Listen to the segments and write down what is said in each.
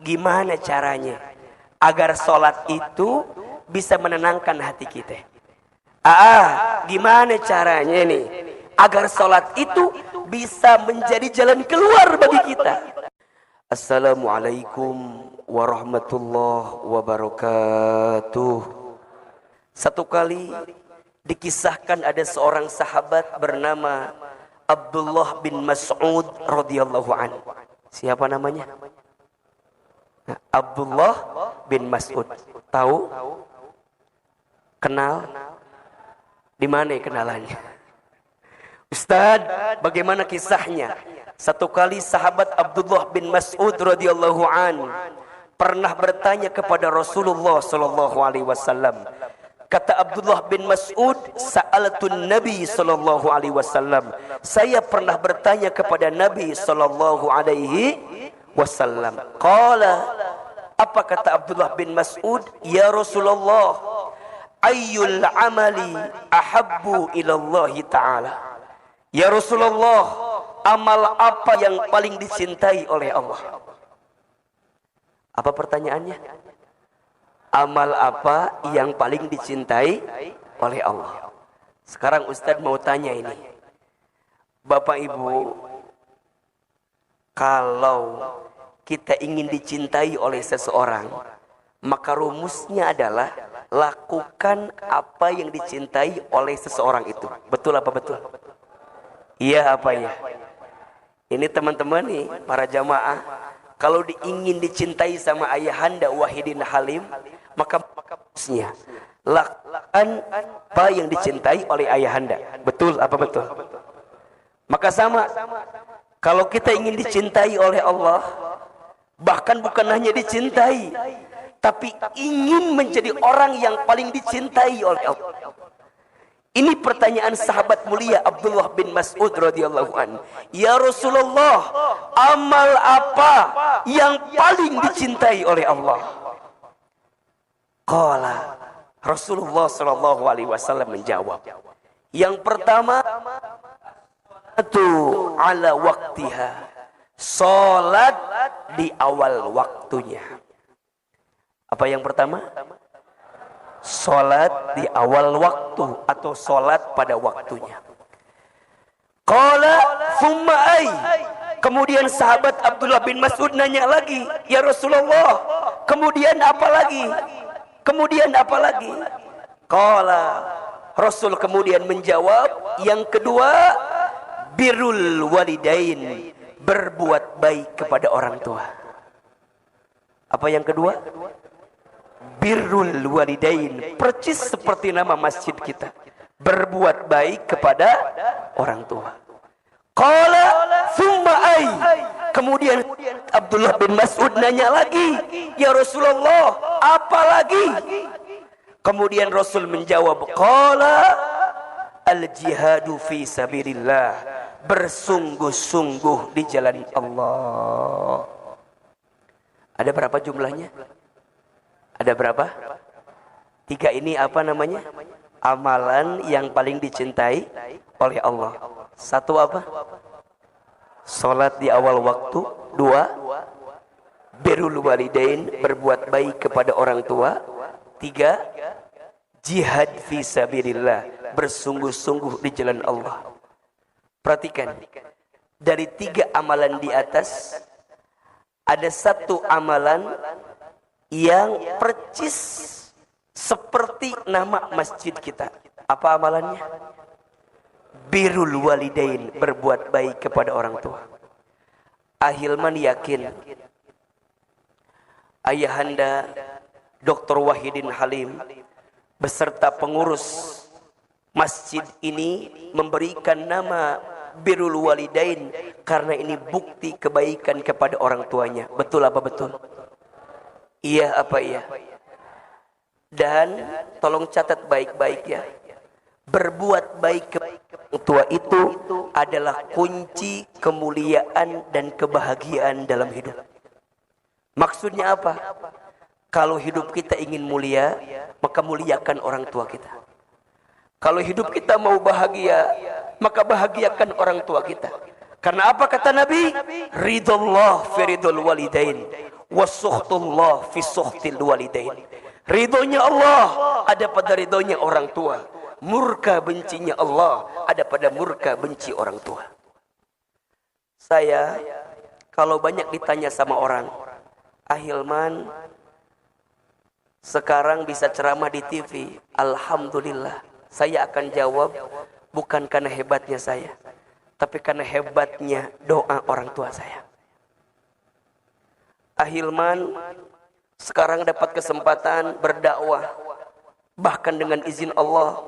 Gimana caranya agar sholat itu bisa menenangkan hati kita? Gimana caranya nih agar sholat itu bisa menjadi jalan keluar bagi kita? Assalamualaikum warahmatullahi wabarakatuh. Satu kali dikisahkan ada seorang sahabat bernama Abdullah bin Mas'ud radhiyallahu anhu. Siapa namanya? Abdullah bin Mas'ud. Tahu? Kenal? Di mana kenalannya? Ustaz, bagaimana kisahnya? Satu kali sahabat Abdullah bin Mas'ud radhiyallahu an pernah bertanya kepada Rasulullah sallallahu alaihi wasallam. Kata Abdullah bin Mas'ud, sa'altun Nabi sallallahu alaihi wasallam. Saya pernah bertanya kepada Nabi sallallahu alaihi wasallam. Qala, apa kata Abdullah bin Mas'ud? Ya Rasulullah, ayyul amali ahabbu ila Allah Ta'ala. Ya Rasulullah, amal apa yang paling dicintai oleh Allah? Apa pertanyaannya? Amal apa yang paling dicintai oleh Allah? Sekarang Ustadz mau tanya ini. Bapak Ibu, kalau kita ingin dicintai oleh seseorang, maka rumusnya adalah lakukan apa yang dicintai oleh seseorang itu. Betul apa betul? Iya apa ya? Ini teman-teman nih, para jamaah, kalau ingin dicintai sama Ayahanda Wahidin Halim, maka rumusnya lakukan apa yang dicintai oleh Ayahanda. Betul apa betul? Maka sama, kalau kita ingin dicintai oleh Allah, bahkan bukan hanya dicintai, tapi ingin menjadi orang yang paling dicintai oleh Allah. Ini pertanyaan sahabat mulia Abdullah bin Mas'ud radhiyallahu an. Ya Rasulullah, amal apa yang paling dicintai oleh Allah? Qala, Rasulullah sallallahu alaihi wasallam menjawab, yang pertama, itu ala waktiha, salat di awal waktunya. Apa yang pertama? Salat di awal waktu atau salat pada waktunya. Qala thumma ay. Kemudian sahabat Abdullah bin Mas'ud nanya lagi, ya Rasulullah, kemudian apa lagi? Kemudian apa lagi? Qala, Rasul kemudian menjawab, yang kedua, birrul walidain, berbuat baik kepada orang tua. Apa yang kedua? Birrul walidain, percis seperti nama masjid kita, berbuat baik kepada orang tua. Qala thumma ay. Kemudian Abdullah bin Mas'ud nanya lagi, ya Rasulullah, apa lagi? Kemudian Rasul menjawab, qala al jihadu fi sabilillah, bersungguh-sungguh di jalan Allah. Ada berapa jumlahnya? Ada berapa? 3 ini apa namanya? Amalan yang paling dicintai oleh Allah. 1 apa? Salat di awal waktu. 2, birrul walidain, berbuat baik kepada orang tua. 3, jihad fi sabilillah, bersungguh-sungguh di jalan Allah. Perhatikan, dari 3 amalan di atas, ada 1 amalan yang percis seperti nama masjid kita. Apa amalannya? Birrul walidain, berbuat baik kepada orang tua. Ahilman yakin Ayahanda Dr. Wahidin Halim beserta pengurus masjid ini memberikan nama birrul walidain karena ini bukti kebaikan kepada orang tuanya. Betul apa betul? Iya apa iya? Dan tolong catat baik-baik ya. Berbuat baik kepada orang tua itu adalah kunci kemuliaan dan kebahagiaan dalam hidup. Maksudnya apa? Kalau hidup kita ingin mulia, maka muliakan orang tua kita. Kalau hidup kita mau bahagia, maka bahagiakan orang tua kita. Karena apa kata Nabi? Ridullah fi ridul walidain, wasukhtullah fi sukhtil walidain. Ridhonya Allah ada pada ridhonya orang tua. Murka bencinya Allah ada pada murka benci orang tua. Saya kalau banyak ditanya sama orang, Ahilman sekarang bisa ceramah di TV, alhamdulillah. Saya akan jawab bukan karena hebatnya saya, tapi karena hebatnya doa orang tua saya. Ahilman sekarang dapat kesempatan berdakwah, bahkan dengan izin Allah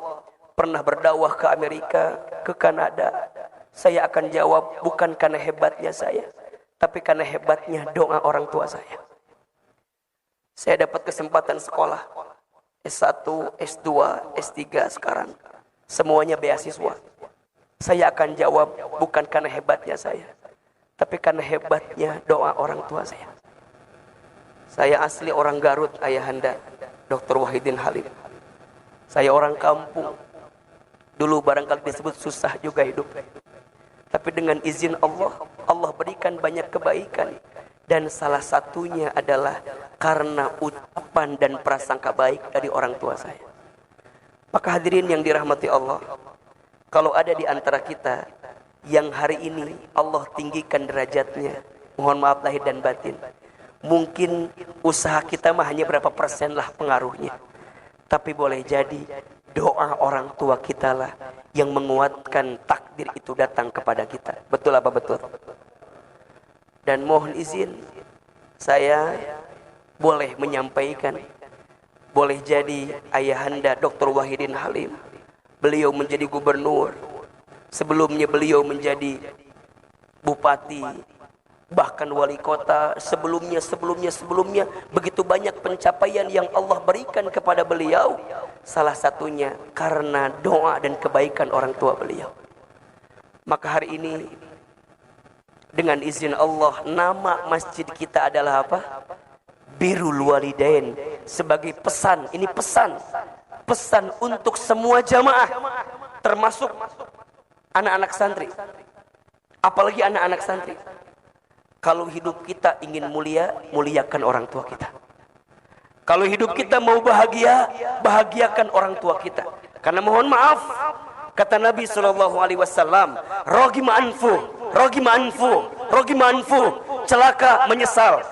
pernah berdakwah ke Amerika, ke Kanada. Saya akan jawab bukan karena hebatnya saya, tapi karena hebatnya doa orang tua saya. Saya dapat kesempatan sekolah S1, S2, S3 sekarang, semuanya beasiswa. Saya akan jawab bukan karena hebatnya saya, tapi karena hebatnya doa orang tua saya. Saya asli orang Garut, ayahanda Dr. Wahidin Halim. Saya orang kampung. Dulu barangkali disebut susah juga hidup. Tapi dengan izin Allah, Allah berikan banyak kebaikan. Dan salah satunya adalah karena ucapan dan prasangka baik dari orang tua saya. Maka hadirin yang dirahmati Allah, kalau ada di antara kita yang hari ini Allah tinggikan derajatnya, mohon maaf lahir dan batin, mungkin usaha kita mah hanya berapa persen lah pengaruhnya. Tapi boleh jadi doa orang tua kita lah yang menguatkan takdir itu datang kepada kita. Betul apa betul? Dan mohon izin, saya boleh menyampaikan, boleh jadi ayahanda Dr. Wahidin Halim, beliau menjadi gubernur, sebelumnya beliau menjadi bupati, bahkan wali kota, sebelumnya begitu banyak pencapaian yang Allah berikan kepada beliau. Salah satunya karena doa dan kebaikan orang tua beliau. Maka hari ini dengan izin Allah, nama masjid kita adalah apa? Birrul Walidain. Sebagai pesan, ini pesan untuk semua jamaah, termasuk anak-anak santri, apalagi anak-anak santri. Kalau hidup kita ingin mulia, muliakan orang tua kita. Kalau hidup kita mau bahagia, bahagiakan orang tua kita. Karena mohon maaf, kata Nabi SAW, rogima anfu, celaka menyesal.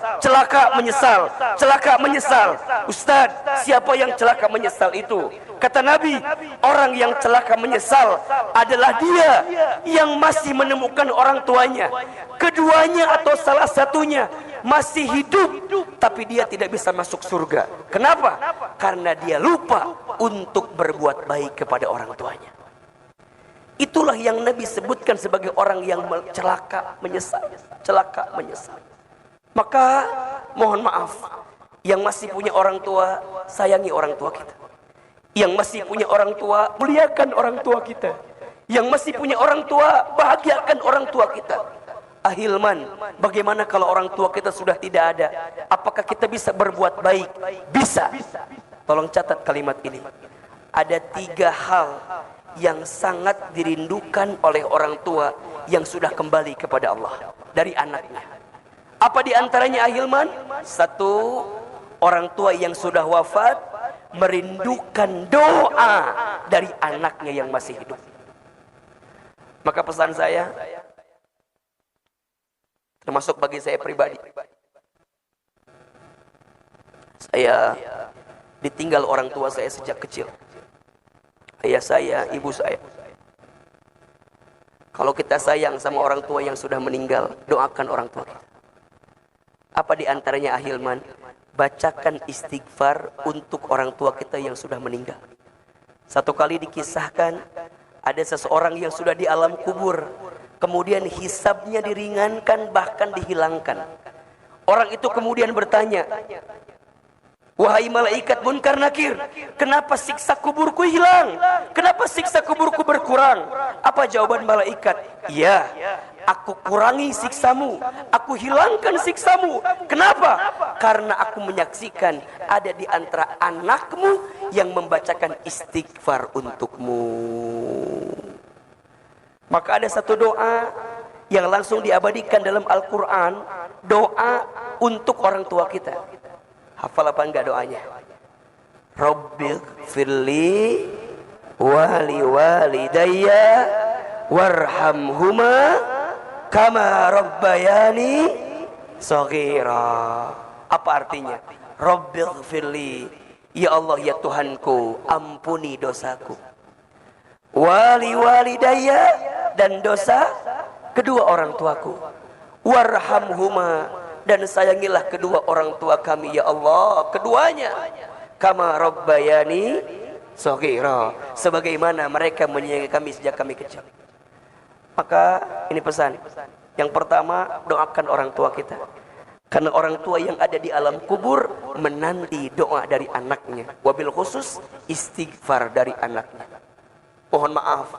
Ustaz, siapa yang celaka menyesal itu? Kata Nabi, orang yang celaka menyesal adalah dia yang masih menemukan orang tuanya, keduanya atau salah satunya masih hidup, tapi dia tidak bisa masuk surga. Kenapa? Karena dia lupa untuk berbuat baik kepada orang tuanya. Itulah yang Nabi sebutkan sebagai orang yang celaka menyesal. Maka mohon maaf, yang masih punya orang tua, sayangi orang tua kita. Yang masih punya orang tua, muliakan orang tua kita. Yang masih punya orang tua, bahagiakan orang tua kita. Ahilman, bagaimana kalau orang tua kita sudah tidak ada? Apakah kita bisa berbuat baik? Bisa. Tolong catat kalimat ini. Ada 3 hal yang sangat dirindukan oleh orang tua yang sudah kembali kepada Allah dari anaknya. Apa di antaranya Ahilman? 1, orang tua yang sudah wafat merindukan doa dari anaknya yang masih hidup. Maka pesan saya, termasuk bagi saya pribadi, saya ditinggal orang tua saya sejak kecil. Ayah saya, ibu saya. Kalau kita sayang sama orang tua yang sudah meninggal, doakan orang tua kita. Apa di antaranya Ahilman? Bacakan istighfar untuk orang tua kita yang sudah meninggal. Satu kali dikisahkan, ada seseorang yang sudah di alam kubur, kemudian hisabnya diringankan, bahkan dihilangkan. Orang itu kemudian bertanya, wahai malaikat Munkar Nakir, kenapa siksa kuburku hilang? Kenapa siksa kuburku berkurang? Apa jawaban malaikat? Ya, aku kurangi siksamu, aku hilangkan siksamu. Kenapa? Karena aku menyaksikan ada di antara anakmu yang membacakan istighfar untukmu. Maka ada satu doa yang langsung diabadikan dalam Al-Quran, doa untuk orang tua kita. Hafal apa enggak doanya? Rabbighfirli wali walidayya warhamhuma kama rabbayani shaghira. Apa artinya? Rabbighfirli, ya Allah ya Tuhanku, ampuni dosaku. Wali walidayya, dan dosa kedua orang tuaku. Warhamhuma, dan sayangilah kedua orang tua kami ya Allah, keduanya. Kama rabbayani shaghira, sebagaimana mereka menyayangi kami sejak kami kecil. Maka ini pesan. Yang pertama, doakan orang tua kita. Karena orang tua yang ada di alam kubur menanti doa dari anaknya. Wabil khusus istighfar dari anaknya. Mohon maaf,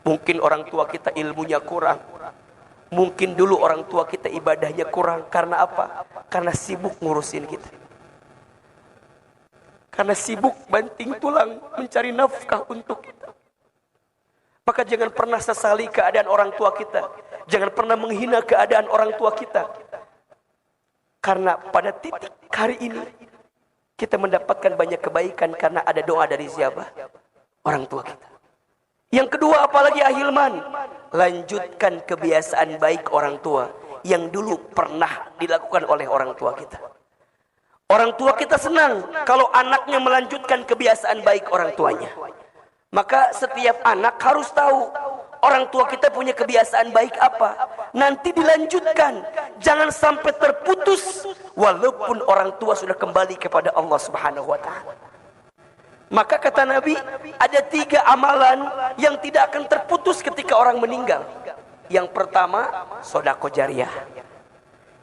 mungkin orang tua kita ilmunya kurang. Mungkin dulu orang tua kita ibadahnya kurang. Karena apa? Karena sibuk ngurusin kita. Karena sibuk banting tulang mencari nafkah untuk kita. Maka jangan pernah sesali keadaan orang tua kita. Jangan pernah menghina keadaan orang tua kita. Karena pada titik hari ini kita mendapatkan banyak kebaikan karena ada doa dari siapa? Orang tua kita. Yang kedua, apalagi ahilman, lanjutkan kebiasaan baik orang tua yang dulu pernah dilakukan oleh orang tua kita. Orang tua kita senang kalau anaknya melanjutkan kebiasaan baik orang tuanya. Maka setiap anak harus tahu orang tua kita punya kebiasaan baik apa. Nanti dilanjutkan. Jangan sampai terputus walaupun orang tua sudah kembali kepada Allah Subhanahu wa taala. Maka kata Nabi, ada 3 amalan yang tidak akan terputus ketika orang meninggal. Yang pertama, sedekah jariyah.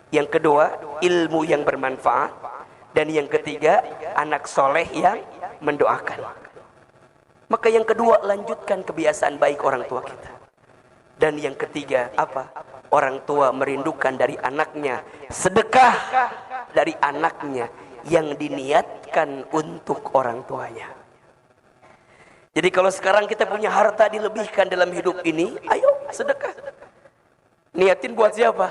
Yang kedua, ilmu yang bermanfaat. Dan yang ketiga, anak soleh yang mendoakan. Maka yang kedua, lanjutkan kebiasaan baik orang tua kita. Dan yang ketiga, apa? Orang tua merindukan dari anaknya sedekah dari anaknya yang diniatkan untuk orang tuanya. Jadi kalau sekarang kita punya harta dilebihkan dalam hidup ini, ayo sedekah. Niatin buat siapa?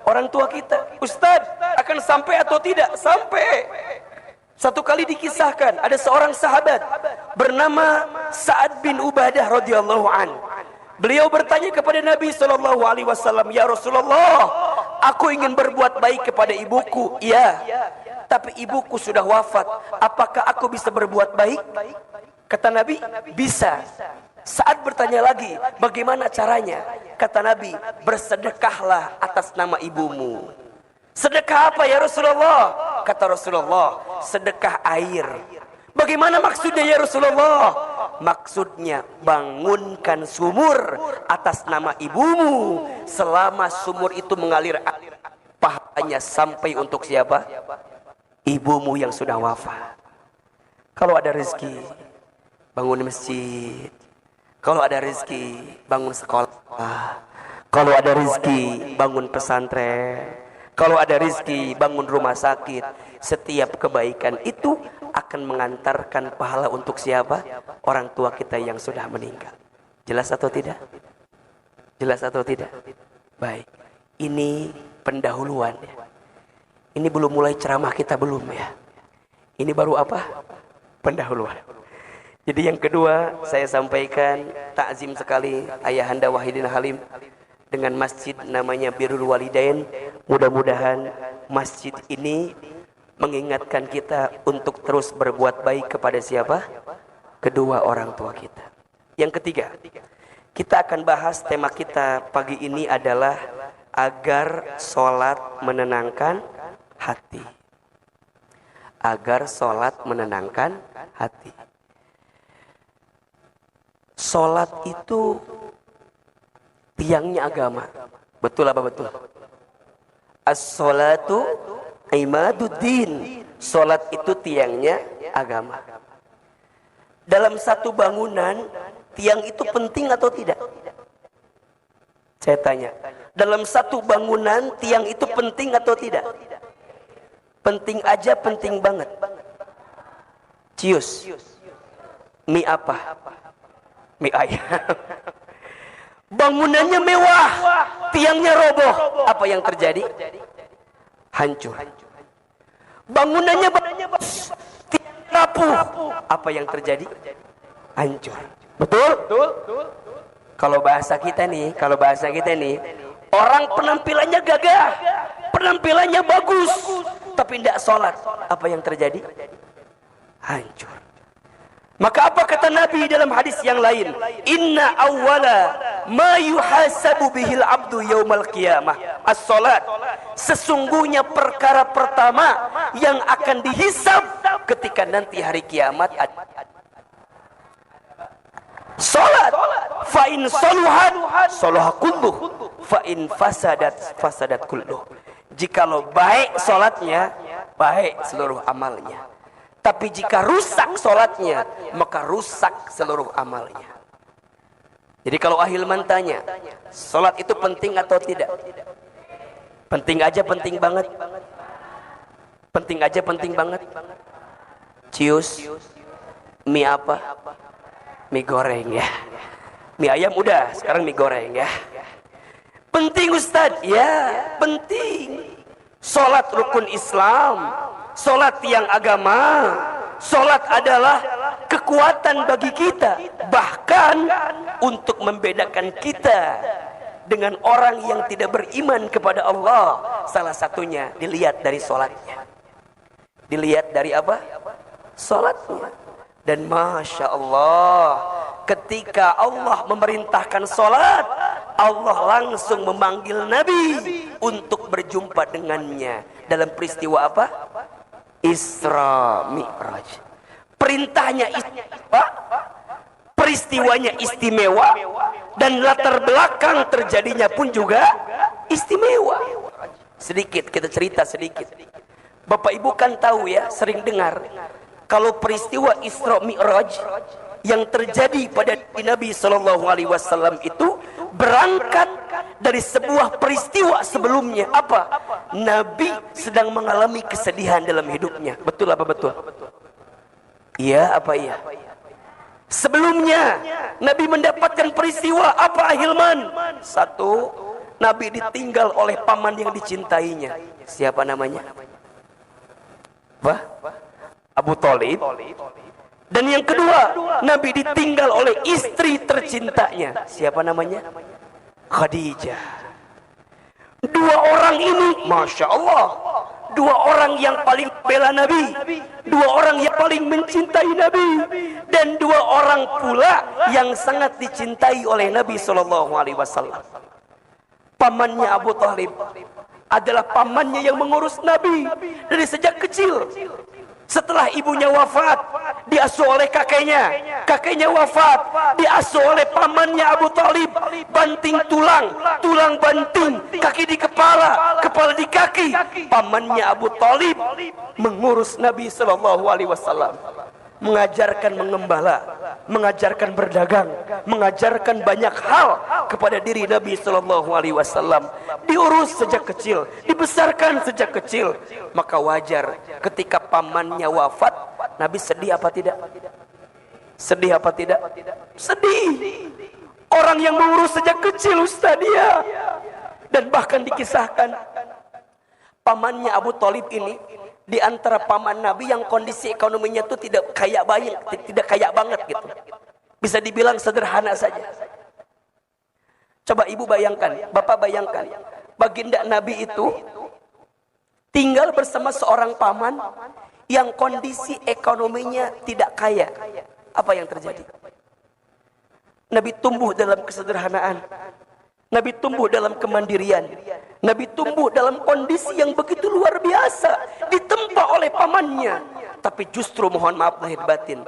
Orang tua kita. Ustadz, akan sampai atau tidak? Sampai. Satu kali dikisahkan, ada seorang sahabat bernama Sa'ad bin Ubadah radhiyallahu an. Beliau bertanya kepada Nabi SAW, ya Rasulullah, aku ingin berbuat baik kepada ibuku. Iya, tapi ibuku sudah wafat. Apakah aku bisa berbuat baik? Kata Nabi, bisa. Saat bertanya lagi, bagaimana caranya? Kata Nabi, bersedekahlah atas nama ibumu. Sedekah apa ya Rasulullah? Kata Rasulullah, sedekah air. Bagaimana maksudnya ya Rasulullah? Maksudnya bangunkan sumur atas nama ibumu. Selama sumur itu mengalir, pahalanya sampai untuk siapa? Ibumu yang sudah wafat. Kalau ada rezeki, bangun masjid. Kalau ada rezeki, bangun sekolah. Kalau ada rezeki, bangun pesantren. Kalau ada rezeki, bangun rumah sakit. Setiap kebaikan itu akan mengantarkan pahala untuk siapa? Orang tua kita yang sudah meninggal. Jelas atau tidak? Jelas atau tidak? Baik. Ini pendahuluan ya. Ini belum mulai ceramah kita, belum ya. Ini baru apa? Pendahuluan. Jadi yang kedua, saya sampaikan takzim sekali Ayahanda Wahidin Halim dengan masjid namanya Birrul Walidain. Mudah-mudahan masjid ini mengingatkan kita untuk terus berbuat baik kepada siapa? Kedua orang tua kita. Yang ketiga, kita akan bahas tema kita pagi ini adalah agar sholat menenangkan hati. Agar sholat menenangkan hati. Sholat itu tiangnya agama. Betul apa betul? As-sholatu imaduddin. Sholat itu tiangnya agama. Dalam satu bangunan, tiang itu penting atau tidak? Saya tanya. Dalam satu bangunan, tiang itu penting atau tidak? Penting aja, penting banget. Cius. Mie apa? mie ayam. Bangunannya mewah, tiangnya roboh. Apa yang terjadi? Hancur. Bangunannya bagus, tiangnya rapuh. Apa yang terjadi? Hancur. Betul? Kalau bahasa kita nih, orang penampilannya gagah, penampilannya bagus, tapi tidak sholat. Apa yang terjadi? Hancur. Maka apa kata Nabi dalam hadis yang lain? Inna awwala ma yuhasabu bihil abdu yaumal qiyamah as-salat. Sesungguhnya perkara pertama yang akan dihisab ketika nanti hari kiamat salat. Fa in saluhat salaha kulluh, fa in fasadat kulluh. Jikalau baik salatnya, baik seluruh amalnya. Tapi jika rusak sholatnya, maka rusak seluruh amalnya. Jadi kalau Ahilman tanya, sholat itu penting atau tidak? Penting aja, penting banget. Penting aja, penting banget. Cius, mie apa? Mie goreng ya. Mie ayam udah, sekarang mie goreng ya. Penting Ustadz? Ya, penting. Sholat rukun Islam. Sholat tiang agama. Sholat adalah kekuatan bagi kita, bahkan untuk membedakan kita dengan orang yang tidak beriman kepada Allah. Salah satunya dilihat dari sholatnya. Dilihat dari apa? Sholatnya. Dan Masya Allah, ketika Allah memerintahkan sholat, Allah langsung memanggil Nabi untuk berjumpa dengannya. Dalam peristiwa apa? Isra Mi'raj. Perintahnya istimewa, peristiwanya istimewa, dan latar belakang terjadinya pun juga istimewa. Sedikit kita cerita sedikit. Bapak Ibu kan tahu ya, sering dengar kalau peristiwa Isra Mi'raj yang terjadi pada Nabi Shallallahu Alaihi Wasallam itu berangkat dari sebuah peristiwa sebelumnya. Apa? Nabi sedang mengalami kesedihan dalam hidupnya. Betul apa betul? Iya apa iya? Sebelumnya Nabi mendapatkan peristiwa apa Ahilman? Satu, Nabi ditinggal oleh paman yang dicintainya. Siapa namanya? Apa? Abu Thalib. Dan yang kedua, Nabi ditinggal oleh istri tercintanya. Siapa namanya? Khadijah. Dua orang ini, Masya Allah, dua orang yang paling bela Nabi, dua orang yang paling mencintai Nabi, dan dua orang pula yang sangat dicintai oleh Nabi SAW. Pamannya Abu Thalib adalah pamannya yang mengurus Nabi dari sejak kecil. Setelah ibunya wafat, diasuh oleh kakeknya. Kakeknya wafat, diasuh oleh pamannya Abu Thalib. Banting tulang, tulang banting, kaki di kepala, kepala di kaki. Pamannya Abu Thalib mengurus Nabi Sallallahu Alaihi Wasallam, mengajarkan mengembala, mengajarkan berdagang, mengajarkan banyak hal kepada diri Nabi Sallallahu Alaihi Wasallam. Diurus sejak kecil, dibesarkan sejak kecil. Maka wajar ketika pamannya wafat, Nabi sedih apa tidak? Sedih apa tidak? Sedih. Orang yang mengurus sejak kecil Ustaz dia. Dan bahkan dikisahkan pamannya Abu Thalib ini di antara paman Nabi yang kondisi ekonominya itu tidak kaya banget gitu. Bisa dibilang sederhana saja. Coba ibu bayangkan, bapak bayangkan, baginda Nabi itu tinggal bersama seorang paman yang kondisi ekonominya tidak kaya. Apa yang terjadi? Nabi tumbuh dalam kesederhanaan. Nabi tumbuh dalam kemandirian. Nabi tumbuh dalam kondisi yang begitu luar biasa, ditempa oleh pamannya. Tapi justru mohon maaf lahir batin,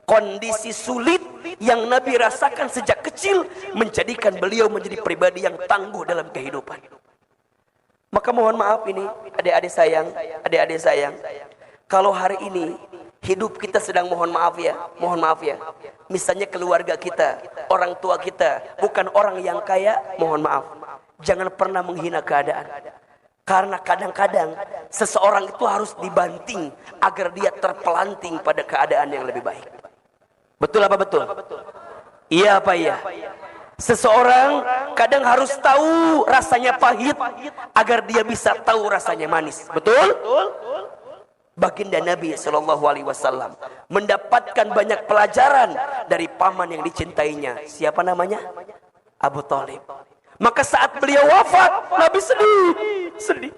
kondisi sulit yang Nabi rasakan sejak kecil menjadikan beliau menjadi pribadi yang tangguh dalam kehidupan. Maka mohon maaf ini adik-adik sayang, kalau hari ini hidup kita sedang mohon maaf ya, misalnya keluarga kita, orang tua kita bukan orang yang kaya, mohon maaf, jangan pernah menghina keadaan. Karena kadang-kadang seseorang itu harus dibanting agar dia terpelanting pada keadaan yang lebih baik. Betul apa betul? Iya apa iya? Seseorang kadang harus tahu rasanya pahit agar dia bisa tahu rasanya manis. Betul? Baginda Nabi Shallallahu Alaihi Wasallam mendapatkan banyak pelajaran dari paman yang dicintainya. Siapa namanya? Abu Thalib. Maka saat beliau wafat, Nabi sedih.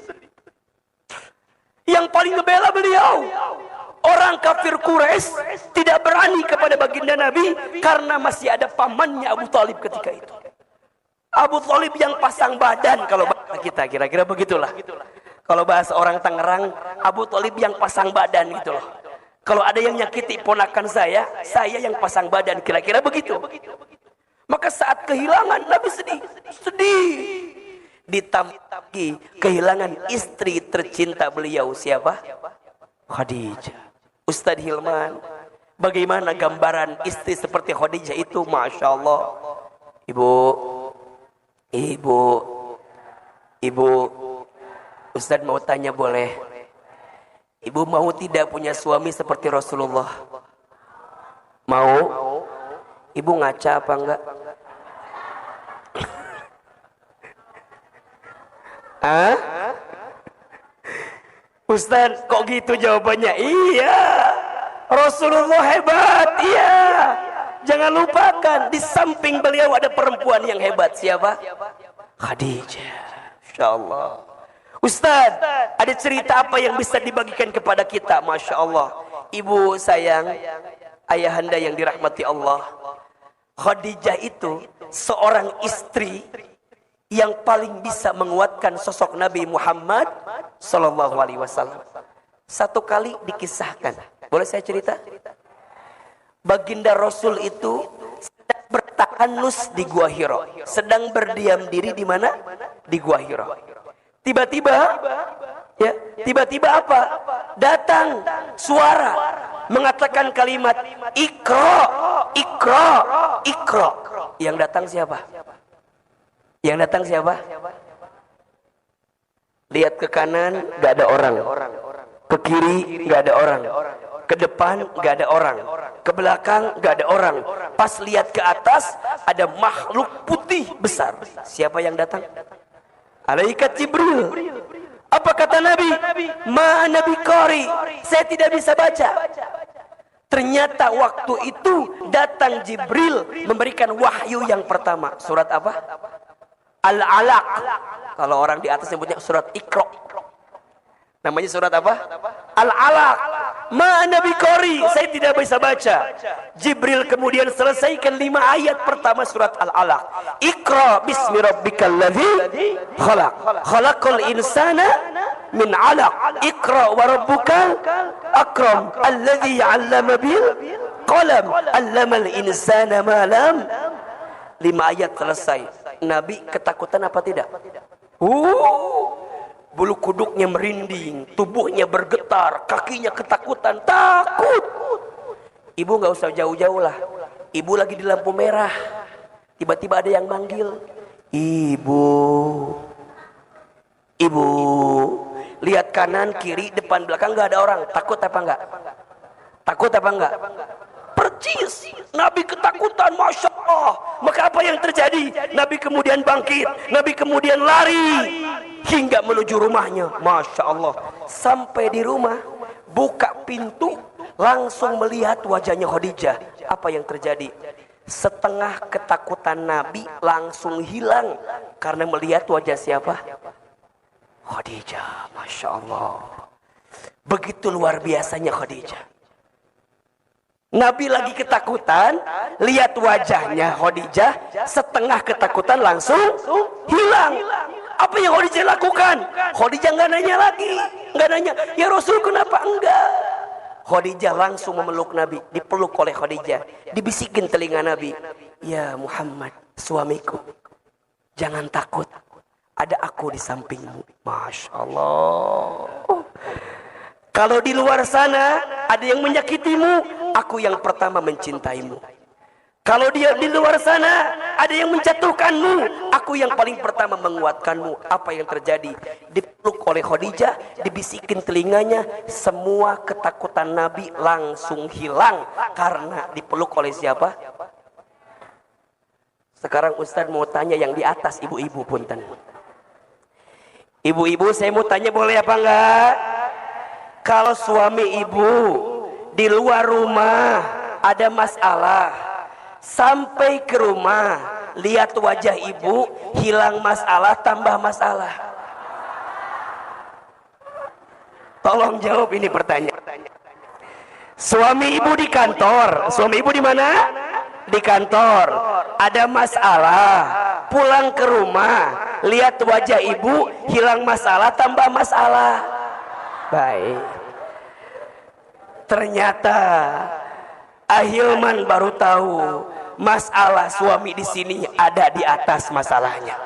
Yang paling ngebela beliau, orang kafir Quraisy tidak berani kepada baginda Nabi karena masih ada pamannya Abu Thalib ketika itu. Abu Thalib yang pasang badan, kalau bahasa kita kira-kira begitulah. Kalau bahasa orang Tangerang, Abu Thalib yang pasang badan gitu loh. Kalau ada yang nyakiti ponakan saya yang pasang badan, kira-kira begitu. Maka saat kehilangan Nabi sedih. Ditambah lagi kehilangan istri tercinta beliau, siapa? Khadijah. Ustadz Hilman, bagaimana gambaran istri seperti Khadijah itu? Masya Allah. Ibu, Ustadz mau tanya boleh? Ibu mau tidak punya suami seperti Rasulullah? Mau? Ibu ngaca apa enggak? Hah? Ustaz, kok gitu jawabannya? Iya, Rasulullah hebat. Iya, jangan lupakan di samping beliau ada perempuan yang hebat. Siapa? Khadijah. Masya Allah. Ustaz, ada cerita apa yang bisa dibagikan kepada kita? Masya Allah. Ibu sayang, ayahanda yang dirahmati Allah, Khadijah itu seorang istri yang paling bisa menguatkan sosok Nabi Muhammad Sallallahu Alaihi Wasallam. Satu kali dikisahkan, boleh saya cerita? Baginda Rasul itu sedang bertahanus di Gua Hira, sedang berdiam diri di mana? Di Gua Hira. Tiba-tiba apa? Datang suara mengatakan kalimat Iqra, Iqra, Iqra. Yang datang siapa? Lihat ke kanan, gak ada orang. Ke kiri, gak ada orang. Ke depan, gak ada orang. Ke belakang, gak ada orang. Pas lihat ke atas, ada makhluk putih besar. Siapa yang datang? Malaikat Jibril. Apa kata Nabi? Ma Nabi Qari, saya tidak bisa baca. Ternyata waktu itu datang Jibril memberikan wahyu yang pertama. Surat apa? Al-Alaq. Kalau orang di atas sebutnya surat Iqra. Namanya surat apa? Al-Alaq. Ma Nabi Qari, saya tidak bisa baca. Jibril kemudian selesaikan 5 ayat pertama surat Al-Alaq. Iqra bismi rabbikal ladzi khalaq. Khalaqal insana min 'alaq. Iqra wa rabbukal akram alladzi 'allama bil qalam 'allamal insana ma lam. 5 ayat selesai. Nabi ketakutan apa tidak? Bulu kuduknya merinding, tubuhnya bergetar, kakinya ketakutan, takut. Ibu nggak usah jauh-jauh lah. Ibu lagi di lampu merah, tiba-tiba ada yang manggil, ibu. Lihat kanan, kiri, depan, belakang nggak ada orang. Takut apa enggak? Percis, Nabi ketakutan, Masya Allah. Maka apa yang terjadi? Nabi kemudian bangkit, Nabi kemudian lari hingga menuju rumahnya. Masya Allah. Sampai di rumah, buka pintu, langsung melihat wajahnya Khadijah. Apa yang terjadi? Setengah ketakutan Nabi langsung hilang karena melihat wajah siapa? Khadijah. Masya Allah. Begitu luar biasanya Khadijah. Nabi lagi ketakutan, lihat wajahnya Khadijah, setengah ketakutan langsung hilang. Apa yang Khadijah lakukan? Khadijah nggak nanya lagi, nggak nanya, ya Rasul kenapa enggak? Khadijah langsung memeluk Nabi, dipeluk oleh Khadijah, dibisikin telinga Nabi, ya Muhammad, suamiku, jangan takut, ada aku di sampingmu. Masya Allah. Kalau di luar sana ada yang menyakitimu, aku yang pertama mencintaimu. Kalau dia di luar sana ada yang menjatuhkanmu, aku yang paling pertama menguatkanmu. Apa yang terjadi? Dipeluk oleh Khadijah, dibisikin telinganya, semua ketakutan Nabi langsung hilang karena dipeluk oleh siapa? Sekarang Ustaz mau tanya yang di atas, ibu-ibu punten. Ibu-ibu saya mau tanya boleh apa enggak? Kalau suami ibu di luar rumah ada masalah, sampai ke rumah lihat wajah ibu hilang masalah tambah masalah. Tolong jawab ini pertanyaan. Suami ibu di kantor, suami ibu di mana? Di kantor. Ada masalah, pulang ke rumah, lihat wajah ibu hilang masalah tambah masalah. Baik. Ternyata Ahilman baru tahu masalah suami di sini ada di atas masalahnya.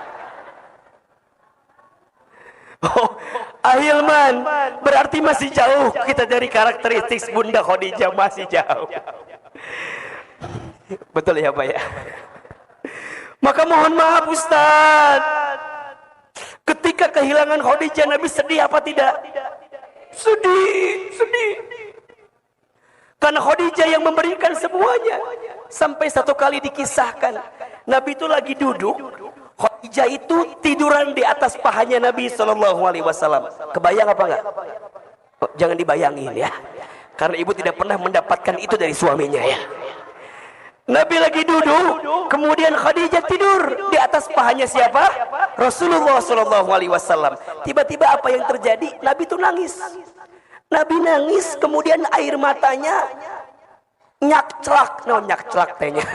Oh, Ahilman berarti masih jauh kita dari karakteristik Bunda Khadijah, masih jauh. Betul ya Pak ya? Maka mohon maaf Ustaz, ketika kehilangan Khadijah Nabi sedih apa tidak? Sedih. Karena Khadijah yang memberikan semuanya. Sampai satu kali dikisahkan, Nabi itu lagi duduk, Khadijah itu tiduran di atas pahanya Nabi SAW. Kebayang apa enggak? Oh, jangan dibayangin ya, karena ibu tidak pernah mendapatkan itu dari suaminya ya. Nabi lagi duduk, kemudian Khadijah tidur di atas pahanya siapa? Rasulullah SAW. Tiba-tiba apa yang terjadi? Nabi itu nangis. Nabi nangis, kemudian air matanya nyakclak tehnya,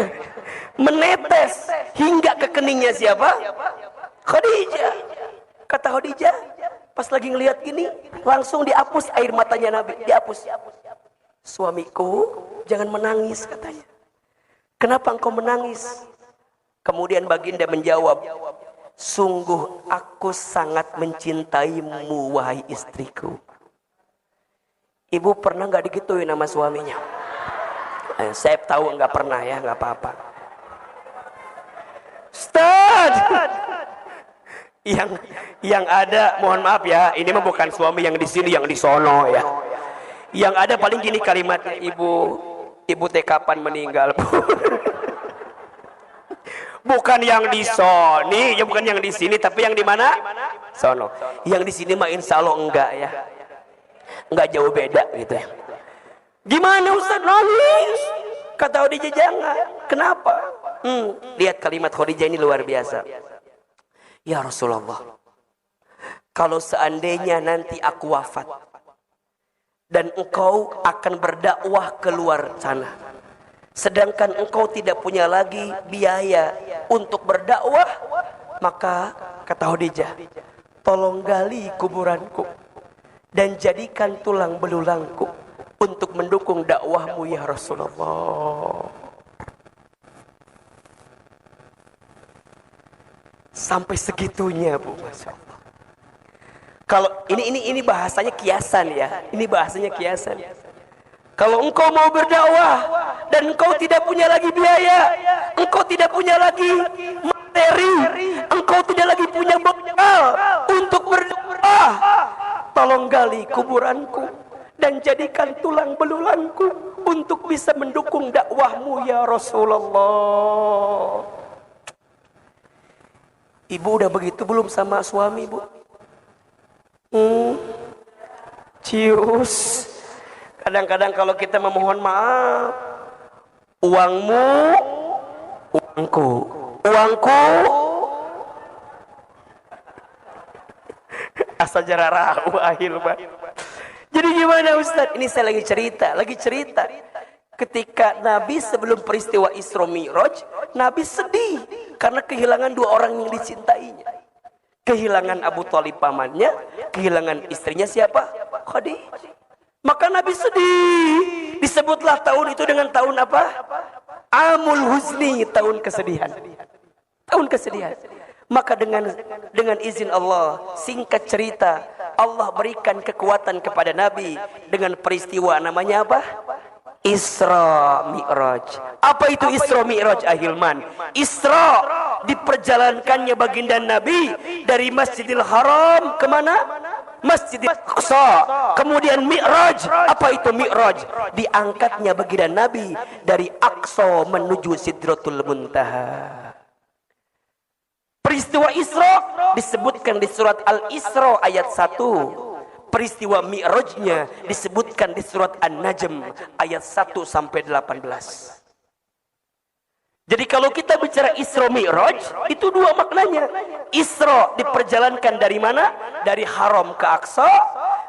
menetes hingga ke keningnya siapa? Khadijah. Kata Khadijah, pas lagi ngelihat gini, langsung dihapus air matanya Nabi, dihapus. Suamiku, jangan menangis katanya. Kenapa engkau menangis? Kemudian baginda menjawab, sungguh aku sangat mencintaimu wahai istriku. Ibu pernah nggak digituin sama suaminya? Saya tahu nggak pernah ya, nggak apa-apa. Ustaz, yang ada, mohon maaf ya, ini mah bukan suami yang di sini, yang di sono ya. Yang ada paling gini kalimatnya, ibu teh kapan meninggal? Bukan yang di sini, ya bukan yang di sini, tapi yang di mana? Sono. Yang di sini mah insya Allah enggak ya. Enggak jauh beda gitu ya. Gimana Ustaz? Nangis. Kata Khadijah jangan. Kenapa? Lihat kalimat Khadijah ini luar biasa. Ya Rasulullah, kalau seandainya nanti aku wafat dan engkau akan berdakwah keluar sana, sedangkan engkau tidak punya lagi biaya untuk berdakwah, maka kata Khadijah, tolong gali kuburanku dan jadikan tulang belulangku untuk mendukung dakwahmu ya Rasulullah. Sampai segitunya Bu, Masya Allah. Kalau ini bahasanya kiasan ya, ini bahasanya kiasan. Kalau engkau mau berdakwah dan engkau tidak punya lagi biaya, engkau tidak punya lagi materi, engkau tidak lagi punya bekal untuk berdakwah, tolong gali kuburanku dan jadikan tulang belulangku untuk bisa mendukung dakwahmu ya Rasulullah. Ibu udah begitu belum sama suami Bu? Cius. Kadang-kadang kalau kita memohon maaf, uangmu, uangku, uangku, asal jararahu ahil. Jadi gimana Ustaz? Ini saya lagi cerita. Ketika Nabi sebelum peristiwa Isra Mi'raj, Nabi sedih karena kehilangan dua orang yang dicintainya. Kehilangan Abu Thalib pamannya, kehilangan istrinya siapa? Khadijah. Maka Nabi sedih. Disebutlah tahun itu dengan tahun apa? Amul Huzni, tahun kesedihan. Tahun kesedihan. Maka dengan izin Allah, singkat cerita, Allah berikan kekuatan kepada Nabi dengan peristiwa namanya apa? Isra Mi'raj. Apa itu Isra Mi'raj Ahilman? Isra diperjalankannya baginda Nabi dari Masjidil Haram kemana? Masjidil Aqsa. Kemudian Mi'raj. Apa itu Mi'raj? Diangkatnya baginda Nabi dari Aqsa menuju Sidratul Muntaha. Peristiwa Isra disebutkan di surat Al-Isra ayat 1. Peristiwa Mi'rajnya disebutkan di surat An-Najm ayat 1 sampai 18. Jadi kalau kita bicara Isra Mi'raj, itu dua maknanya. Isra diperjalankan dari mana? Dari Haram ke Aqsa.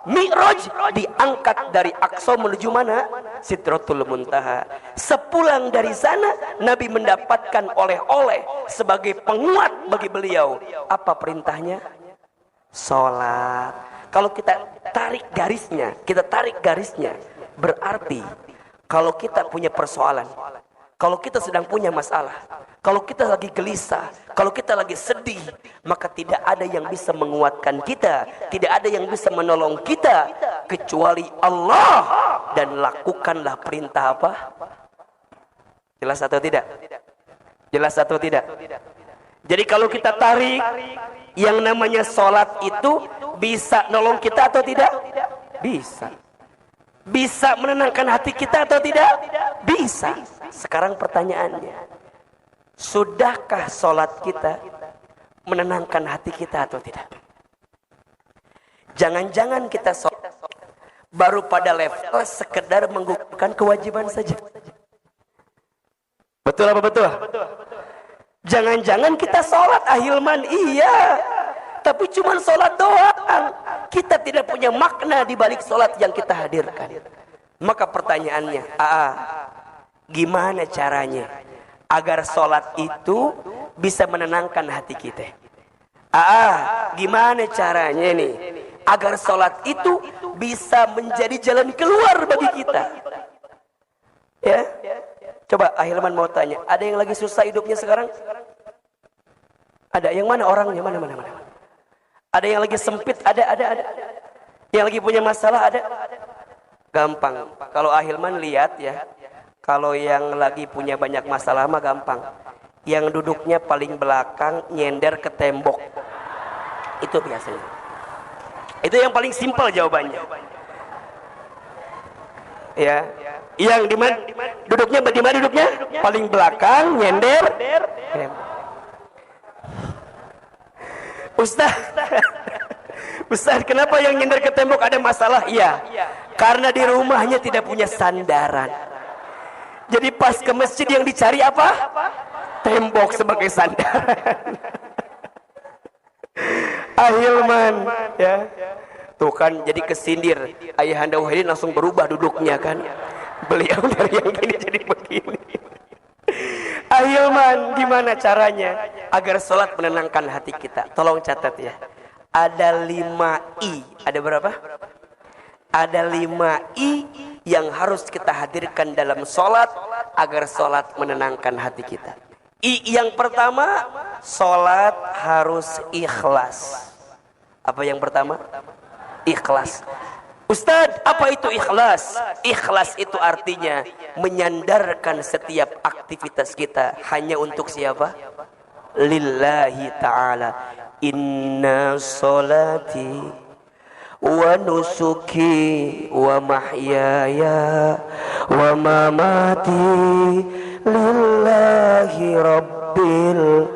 Mi'raj diangkat dari Aqsa menuju mana? Sidratul Muntaha. Sepulang dari sana, Nabi mendapatkan oleh-oleh sebagai penguat bagi beliau. Apa perintahnya? Salat. Kalau kita tarik garisnya, berarti kalau kita punya persoalan, kalau kita sedang punya masalah, kalau kita lagi gelisah, kalau kita lagi sedih, maka tidak ada yang bisa menguatkan kita, tidak ada yang bisa menolong kita kecuali Allah. Dan lakukanlah perintah apa? Jelas atau tidak? Jelas atau tidak? Jadi kalau kita tarik, yang namanya sholat itu bisa nolong kita atau tidak? Bisa. Bisa menenangkan hati kita atau tidak? Bisa. Sekarang pertanyaannya, sudahkah sholat kita menenangkan hati kita atau tidak? Jangan-jangan kita sholat baru pada level sekedar menggugurkan kewajiban saja. Betul apa betul? Jangan-jangan kita sholat ahilman, iya, tapi cuma sholat doang. Kita tidak punya makna di balik sholat yang kita hadirkan. Maka pertanyaannya, gimana caranya agar sholat itu bisa menenangkan hati kita? Gimana caranya nih agar sholat itu bisa menjadi jalan keluar bagi kita? Ya, coba ahilman mau tanya, ada yang lagi susah hidupnya sekarang? Ada yang mana orangnya? Mana? Ada yang lagi sempit? Ada. Yang lagi punya masalah? Ada. Gampang. Kalau ahilman lihat ya, kalau yang lagi punya banyak masalah mah gampang. Yang duduknya paling belakang nyender ke tembok. Itu biasanya. Itu yang paling simpel jawabannya. Ya. Yang di mana? Duduknya di mana duduknya? Paling belakang nyender. Ustaz, kenapa yang nyender ke tembok ada masalah? Iya, karena di rumahnya tidak punya sandaran. Jadi pas ke masjid yang dicari apa? Tembok sebagai sandaran. Ahilman, ya. Tuh kan jadi kesindir. Ayahanda Wahidin langsung berubah duduknya kan. Beliau dari yang gini jadi begini. Ahilman, gimana caranya agar sholat menenangkan hati kita? Tolong catat ya. Ada 5 I. Ada berapa? Ada 5 I yang harus kita hadirkan dalam sholat agar sholat menenangkan hati kita. I yang pertama, sholat harus ikhlas. Apa yang pertama? Ikhlas. Ustadz, apa itu ikhlas? Ikhlas itu artinya menyandarkan setiap aktivitas kita hanya untuk siapa? Lillahi ta'ala. Inna sholati wa nusuki wa mahyaya wa mamati lillahi rabbil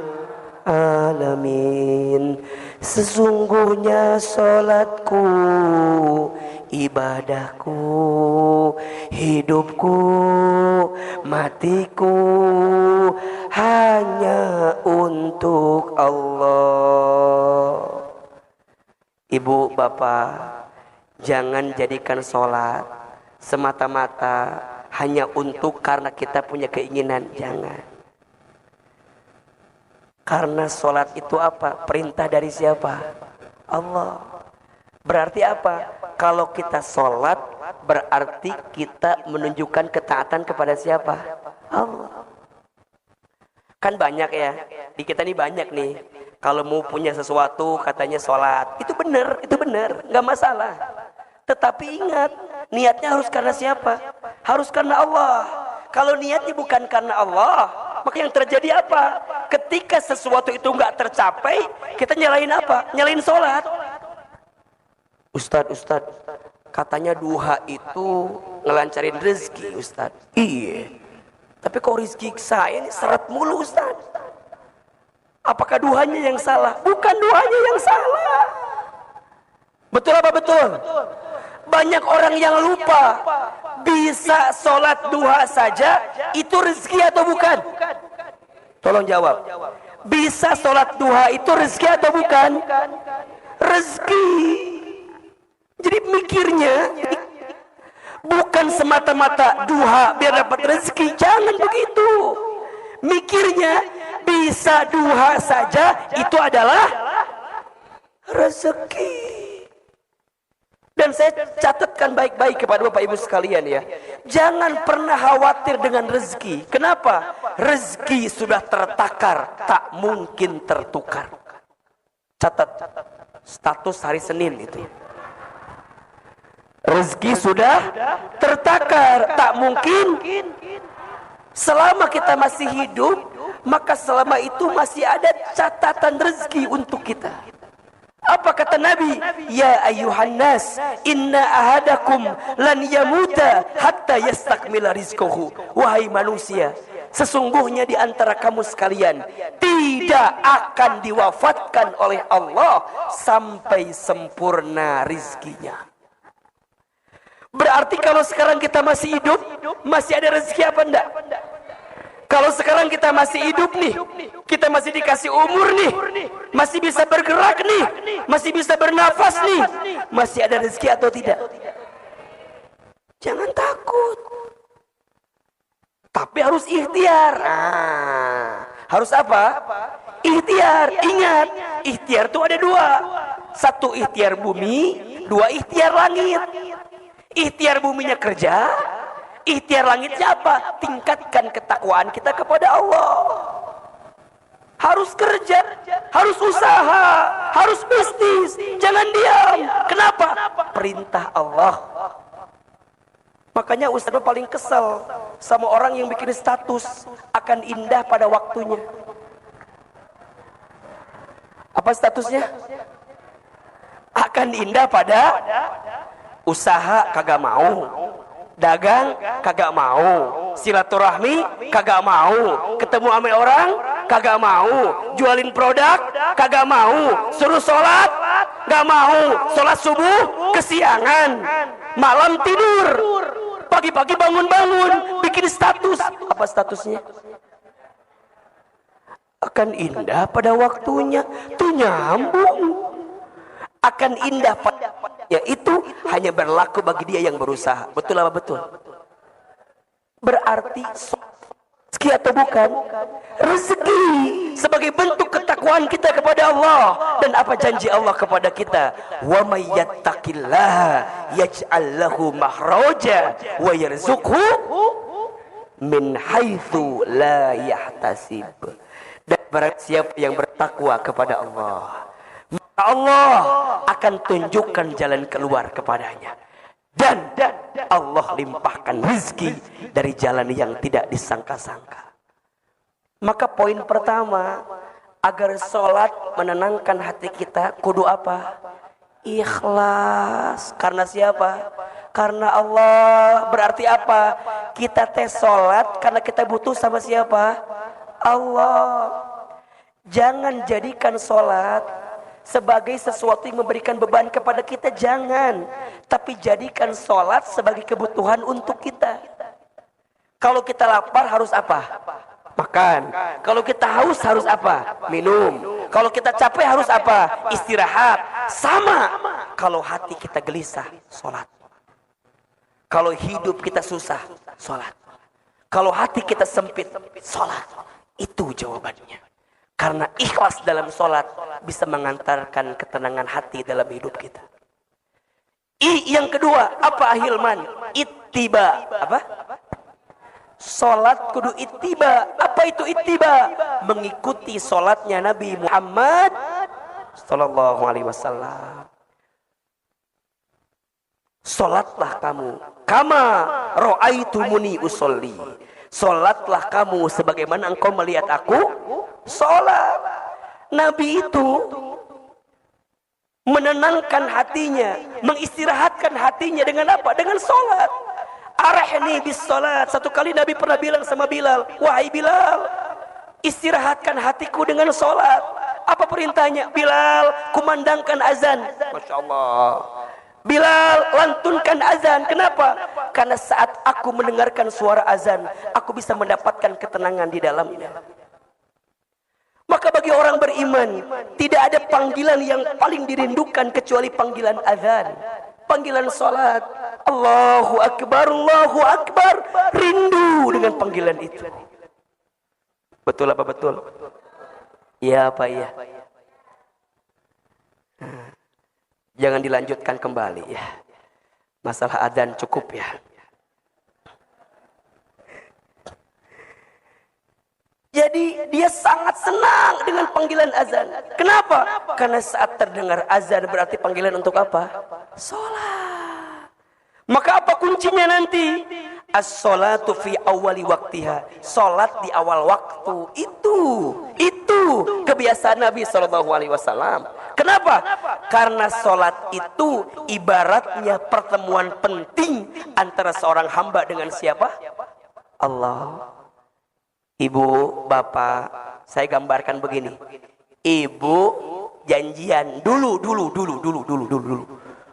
alamin. Sesungguhnya sholatku, ibadahku, hidupku, matiku hanya untuk Allah. Ibu, bapak, jangan jadikan sholat semata-mata hanya untuk karena kita punya keinginan. Jangan. Karena sholat itu apa? Perintah dari siapa? Allah. Berarti apa? Kalau kita sholat, berarti kita menunjukkan ketaatan kepada siapa? Allah. Kan banyak ya, di kita nih banyak nih. Kalau mau punya sesuatu katanya sholat. Itu benar, nggak masalah. Tetapi ingat, niatnya harus karena siapa? Harus karena Allah. Kalau niatnya bukan karena Allah, maka yang terjadi apa? Ketika sesuatu itu nggak tercapai, kita nyalain apa? Nyalain sholat. Ustadz, katanya duha itu ngelancarin rezeki, Ustadz. Iya. Tapi kok rezeki saya ini seret mulu, Ustadz. Apakah duhanya yang salah? Bukan duhanya yang salah. Betul apa betul? Banyak orang yang lupa. Bisa sholat duha saja, itu rezeki atau bukan? Tolong jawab. Bisa sholat duha itu rezeki atau bukan? Rezeki. Jadi mikirnya bukan semata-mata duha biar dapat rezeki. Jangan begitu. Mikirnya bisa duha saja itu adalah rezeki. Dan saya catatkan baik-baik kepada Bapak Ibu sekalian ya. Jangan pernah khawatir dengan rezeki. Kenapa? Rezeki sudah tertakar, tak mungkin tertukar. Catat status hari Senin itu. Rezeki sudah tertakar, tak mungkin. Selama kita masih hidup, maka selama itu masih ada catatan rezeki untuk kita. Apa kata Nabi? Ya ayuhan nas, inna ahadakum lan yamuta hatta yastakmila rizquhu. Wahai manusia, sesungguhnya di antara kamu sekalian tidak akan diwafatkan oleh Allah sampai sempurna rizkinya. Berarti kalau sekarang kita masih hidup, masih ada rezeki apa enggak? Kalau sekarang kita masih hidup nih, kita masih dikasih umur nih, masih bisa bergerak nih, masih bisa bernafas nih, masih ada rezeki atau tidak? Jangan takut. Tapi harus ikhtiar. Harus apa? Ikhtiar. Ingat, ikhtiar itu ada dua. Satu ikhtiar bumi, dua ikhtiar langit. Ikhtiar buminya kerja, ikhtiar langitnya apa? Tingkatkan ketakwaan kita kepada Allah. Harus kerja, harus usaha, harus bisnis. Jangan diam. Kenapa? Perintah Allah. Makanya Ustaz paling kesel sama orang yang bikin status akan indah pada waktunya. Apa statusnya? Akan indah pada usaha kagak mau, dagang kagak mau, silaturahmi kagak mau, ketemu sama orang kagak mau, jualin produk kagak mau, suruh sholat gak mau, sholat subuh kesiangan, malam tidur, pagi-pagi bangun-bangun bikin status. Apa statusnya? Akan indah pada waktunya. Tuh nyambung. Akan indah pada itu hanya berlaku bagi dia yang berusaha. Betul apa betul? Berarti rezeki atau bukan? Rezeki sebagai bentuk ketakwaan kita kepada Allah. Dan apa janji Allah kepada kita? Wa may yattaqillaha yaj'al lahu makhraja wa yarzuqhu min haitsu la yahtasib. Dan barang siapa yang bertakwa kepada Allah, Allah akan tunjukkan jalan keluar kepadanya. Dan Allah limpahkan rezeki dari jalan yang tidak disangka-sangka. Maka poin pertama, agar sholat menenangkan hati kita, kudu apa? Ikhlas. Karena siapa? Karena Allah. Berarti apa? Kita tes sholat karena kita butuh sama siapa? Allah. Jangan jadikan sholat sebagai sesuatu yang memberikan beban kepada kita, jangan. Tapi jadikan sholat sebagai kebutuhan untuk kita. Kalau kita lapar harus apa? Makan. Kalau kita haus harus apa? Minum. Kalau kita capek harus apa? Istirahat. Sama. Kalau hati kita gelisah, sholat. Kalau hidup kita susah, sholat. Kalau hati kita sempit, sholat. Itu jawabannya. Karena ikhlas dalam sholat bisa mengantarkan ketenangan hati dalam hidup kita. Yang kedua, apa ahilman? Ittiba. Apa? Sholat kudu ittiba. Apa itu ittiba? Mengikuti sholatnya Nabi Muhammad sallallahu alaihi wasallam. Sholatlah kamu kama ra'aitumuni usolli. Sholatlah kamu sebagaimana engkau melihat aku sholat. Nabi itu menenangkan hatinya, mengistirahatkan hatinya dengan apa? Dengan sholat. Arahni bis sholat. Satu kali Nabi pernah bilang sama Bilal, wahai Bilal, Istirahatkan hatiku dengan sholat. Apa perintahnya? Bilal, kumandangkan azan. Masya Allah. Bilal, lantunkan azan. Kenapa? Karena saat aku mendengarkan suara azan, aku bisa mendapatkan ketenangan di dalamnya. Maka bagi orang beriman, tidak ada panggilan yang paling dirindukan kecuali panggilan azan, panggilan sholat. Allahu Akbar, Allahu Akbar. Rindu dengan panggilan itu. Betul apa betul? Iya apa iya? Jangan dilanjutkan kembali ya. Masalah adzan cukup ya. Jadi dia sangat senang dengan panggilan azan. Kenapa? Karena saat terdengar azan berarti panggilan untuk apa? Sholat. Maka apa kuncinya nanti? As-sholatu fi awali waktiha. Sholat di awal waktu. Itu kebiasaan Nabi SAW. Kenapa? Karena sholat itu ibaratnya pertemuan penting antara seorang hamba dengan siapa? Allah. Ibu, bapak, saya gambarkan begini. Ibu janjian dulu.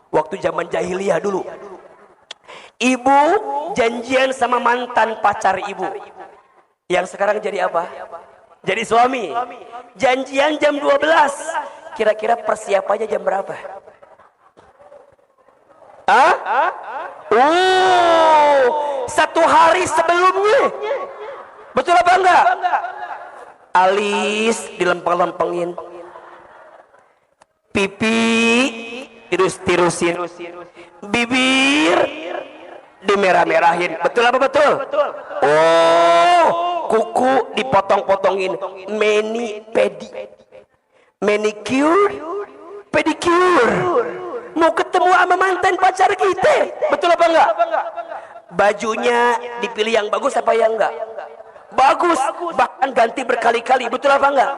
Waktu zaman jahiliyah dulu. Ibu janjian sama mantan pacar ibu. Yang sekarang jadi apa? Jadi suami. Janjian jam 12. Kira-kira persiapannya jam berapa? Hah? Satu hari sebelumnya. Betul apa enggak? Alis dilempeng-lempengin. Pipi tirus-tirusin. Bibir dimerah-merahin. Betul apa betul? Kuku dipotong-potongin. Manicure, pedicure. Mau ketemu sama mantan pacar kita. Betul apa enggak? Bajunya dipilih yang bagus apa yang enggak? Bagus, bahkan ganti berkali-kali. Betul apa enggak?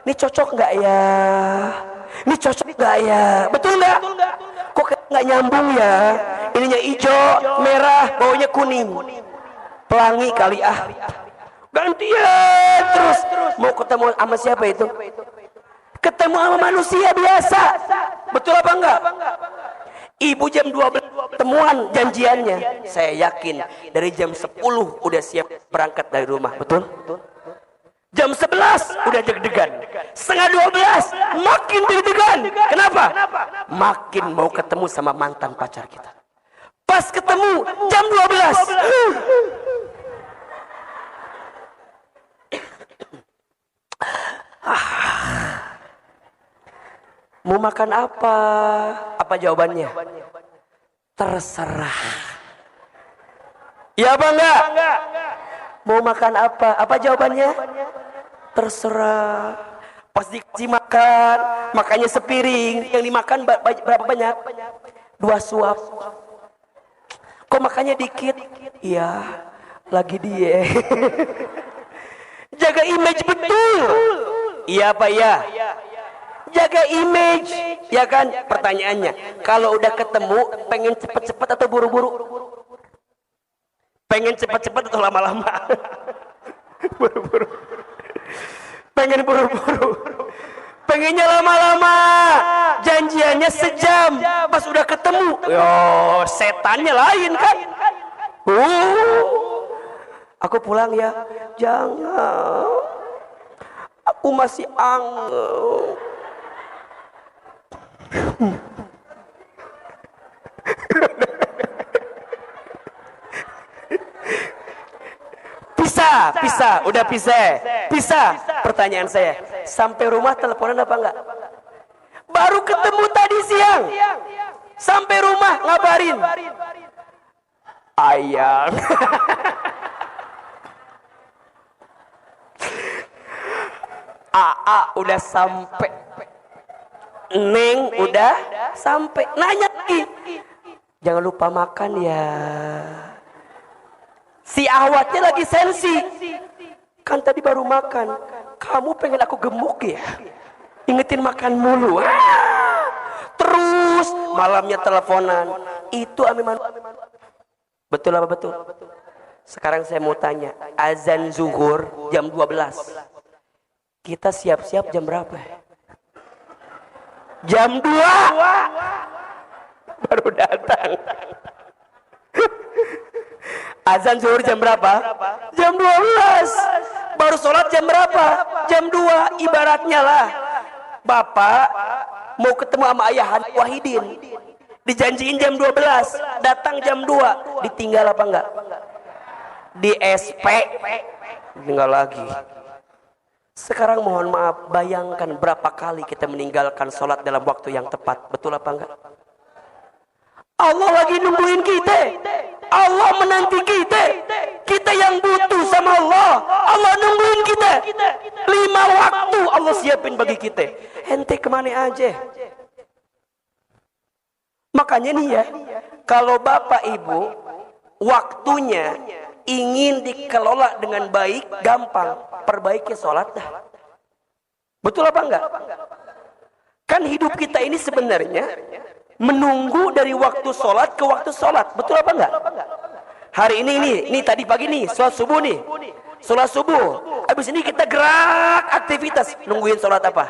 Ini cocok enggak ya? Ini cocok enggak ya? Betul enggak? Kok enggak nyambung ya? Ininya hijau, merah, baunya kuning. Pelangi kali ah. Gantian terus. Mau ketemu sama siapa itu? Ketemu sama manusia biasa. Betul apa enggak? Ibu jam 12 temuan janjiannya. Saya yakin dari jam 10 udah siap berangkat dari rumah. Betul? Jam 11 udah deg-degan. Setengah 12 makin deg-degan. Kenapa? Makin mau ketemu sama mantan pacar kita. Pas ketemu jam 12. Mau makan apa? Apa jawabannya? Terserah. Ya apa enggak? Mau makan apa? Apa jawabannya? Terserah. Pas dikasih makan, makannya sepiring. Yang dimakan berapa banyak? 2 suap. Kok makannya dikit? Iya, lagi diet. Jaga image betul. Iya apa ya? Jaga image, ya kan? Pertanyaannya, kalau udah ketemu, pengen cepet-cepet atau buru-buru? Pengen cepet-cepet atau lama-lama? Buru-buru. Pengen buru-buru. Pengennya lama-lama. Janjiannya sejam. Pas udah ketemu, yo setannya lain kan? Aku pulang ya. Jangan. Aku masih angel. Pisah, udah pisah. Pertanyaan saya, sampai rumah teleponan apa enggak? Baru ketemu tadi siang, sampai rumah ngabarin, ayang. AA udah sampai, Neng udah sampai, nanya lagi, jangan lupa makan ya. Si awatnya lagi sensi, kan tadi baru makan. Kamu pengen aku gemuk ya? Ingetin makan mulu. Terus malamnya teleponan. Itu betul apa betul? Sekarang saya mau tanya, azan zuhur jam 12. Kita siap-siap jam berapa? Jam 2 baru datang. Azan zuhur jam berapa? Jam 12. Baru sholat jam berapa? Jam 2. Ibaratnya lah, bapak mau ketemu sama ayah Wahidin, dijanjiin jam 12, datang jam 2, ditinggal apa enggak? Di SP tinggal lagi. Sekarang mohon maaf, bayangkan berapa kali kita meninggalkan sholat dalam waktu yang tepat. Betul apa enggak? Allah lagi nungguin kita, Allah menanti kita, kita yang butuh sama Allah. Allah nungguin kita, 5 waktu Allah siapin bagi kita. Ente kemana aja? Makanya nih ya, kalau bapak ibu waktunya ingin dikelola dengan baik, gampang, perbaiki sholat dah. Betul apa enggak? Kan hidup kita ini sebenarnya menunggu dari waktu sholat ke waktu sholat. Betul apa enggak? Hari ini tadi pagi nih, sholat subuh nih. Sholat subuh. Habis ini kita gerak aktivitas. Nungguin sholat apa?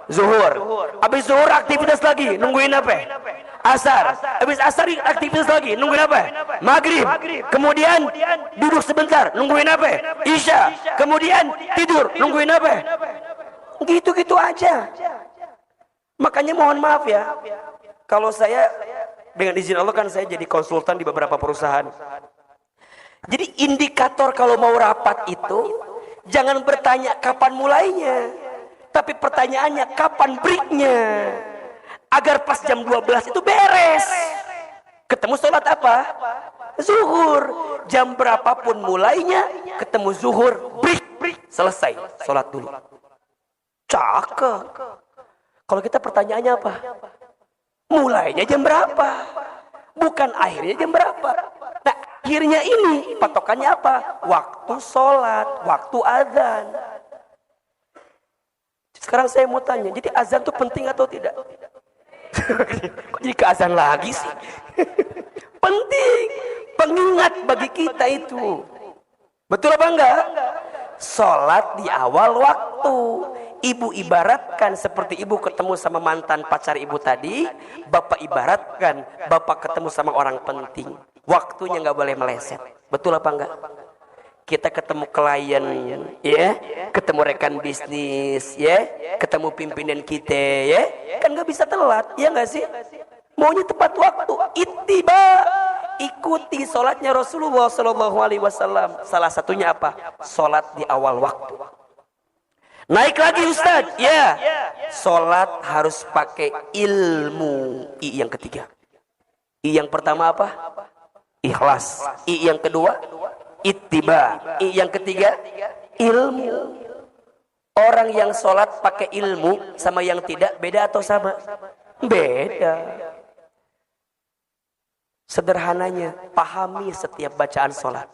Zuhur. Habis zuhur aktivitas lagi. Nungguin apa? Asar. Habis asar aktivitas lagi. Nungguin apa? Maghrib. Kemudian duduk sebentar. Nungguin apa? Isya. Kemudian tidur. Nungguin apa? Gitu-gitu aja. Makanya mohon maaf ya, kalau saya dengan izin Allah kan saya jadi konsultan di beberapa perusahaan. Jadi indikator kalau mau rapat itu jangan bertanya kapan mulainya, tapi pertanyaannya kapan breaknya, agar pas jam 12 itu beres. Ketemu sholat apa? Zuhur. Jam berapapun mulainya, ketemu zuhur, break, selesai, sholat dulu. Cakep. Kalau kita pertanyaannya apa? Mulainya jam berapa? Bukan akhirnya jam berapa? Nah, akhirnya ini patokannya apa? Waktu sholat, waktu azan. Sekarang saya mau tanya, jadi azan itu penting atau tidak? Kok jadi ke azan lagi sih? Penting, pengingat bagi kita itu. Betul apa enggak? Sholat di awal waktu. Ibu ibaratkan seperti ibu ketemu sama mantan pacar ibu tadi, bapak ibaratkan bapak ketemu sama orang penting. Waktunya nggak boleh meleset. Betul apa enggak? Kita ketemu klien, ya, ketemu rekan bisnis, ya, ketemu pimpinan kita, ya, kan nggak bisa telat, ya nggak sih? Maunya tepat waktu. Ittiba, ikuti sholatnya Rasulullah Shallallahu Alaihi Wasallam. Salah satunya apa? Sholat di awal waktu. Naik lagi Ustadz, ya. Sholat harus pakai ilmu. I yang ketiga. I yang pertama apa? Ikhlas. I yang kedua, ittiba. I yang ketiga, ilmu. Orang yang sholat pakai ilmu sama yang tidak beda atau sama? Beda. Sederhananya, pahami setiap bacaan sholat.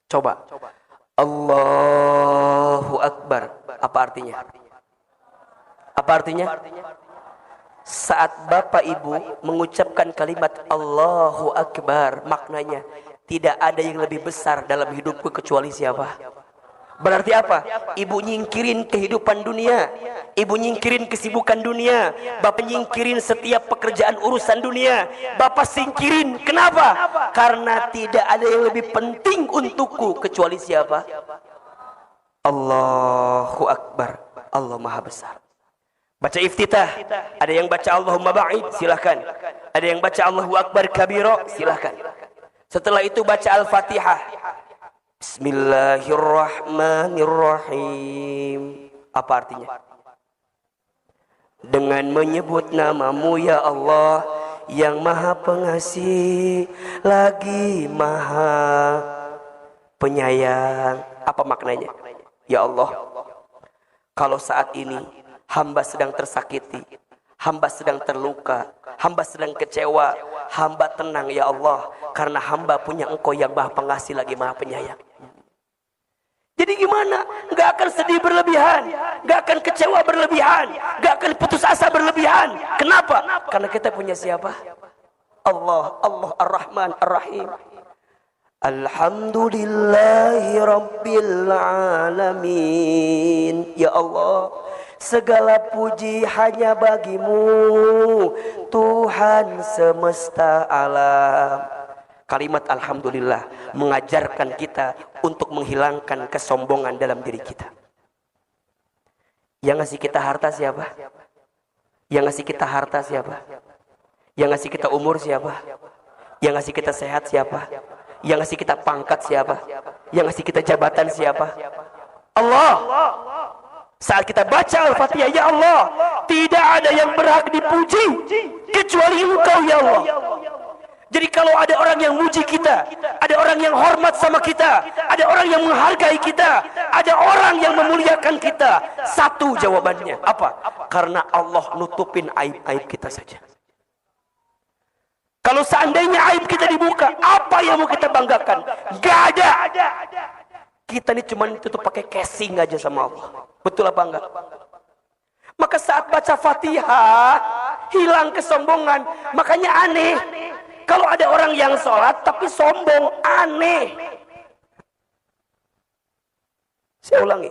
Coba. Allahu Akbar. Apa artinya? Apa artinya? Saat bapak ibu mengucapkan kalimat Allahu Akbar, maknanya tidak ada yang lebih besar dalam hidupku kecuali siapa? Berarti apa? Ibu nyingkirin kehidupan dunia, ibu nyingkirin kesibukan dunia, bapak nyingkirin setiap pekerjaan urusan dunia, bapak singkirin. Kenapa? Karena tidak ada yang lebih penting untukku kecuali siapa? Allahu Akbar. Allah Maha Besar. Baca iftitah. Ada yang baca Allahumma ba'id, silahkan. Ada yang baca Allahu Akbar kabira, silahkan. Setelah itu baca Al-Fatihah. Bismillahirrahmanirrahim. Apa artinya? Dengan menyebut namamu ya Allah, yang maha pengasih lagi maha penyayang. Apa maknanya? Ya Allah, kalau saat ini hamba sedang tersakiti, hamba sedang terluka, hamba sedang kecewa, hamba tenang ya Allah, karena hamba punya Engkau yang maha pengasih lagi maha penyayang. Jadi gimana? Gak akan sedih berlebihan, gak akan kecewa berlebihan, gak akan putus asa berlebihan. Kenapa? Karena kita punya siapa? Allah, Allah Ar-Rahman Ar-Rahim. Alhamdulillahi Rabbil Alamin. Ya Allah, segala puji hanya bagimu, Tuhan semesta alam. Kalimat Alhamdulillah mengajarkan kita untuk menghilangkan kesombongan dalam diri kita. Yang ngasih kita harta siapa? Yang ngasih kita harta siapa? Yang ngasih kita umur siapa? Yang ngasih kita sehat siapa? Yang ngasih kita pangkat siapa? Yang ngasih kita jabatan siapa? Allah. Saat kita baca Al-Fatihah, ya Allah, tidak ada yang berhak dipuji kecuali Engkau, ya Allah. Jadi kalau ada orang yang muji kita, ada orang yang hormat sama kita, ada orang yang menghargai kita, ada orang yang memuliakan kita, satu jawabannya apa? Karena Allah nutupin aib-aib kita saja. Kalau seandainya aib kita dibuka, apa yang mau kita banggakan? Gak ada. Kita ini cuma ditutup pakai casing aja sama Allah. Betul apa enggak? Maka saat baca Fatihah, hilang kesombongan. Makanya aneh. Kalau ada orang yang sholat tapi sombong, aneh. Saya ulangi.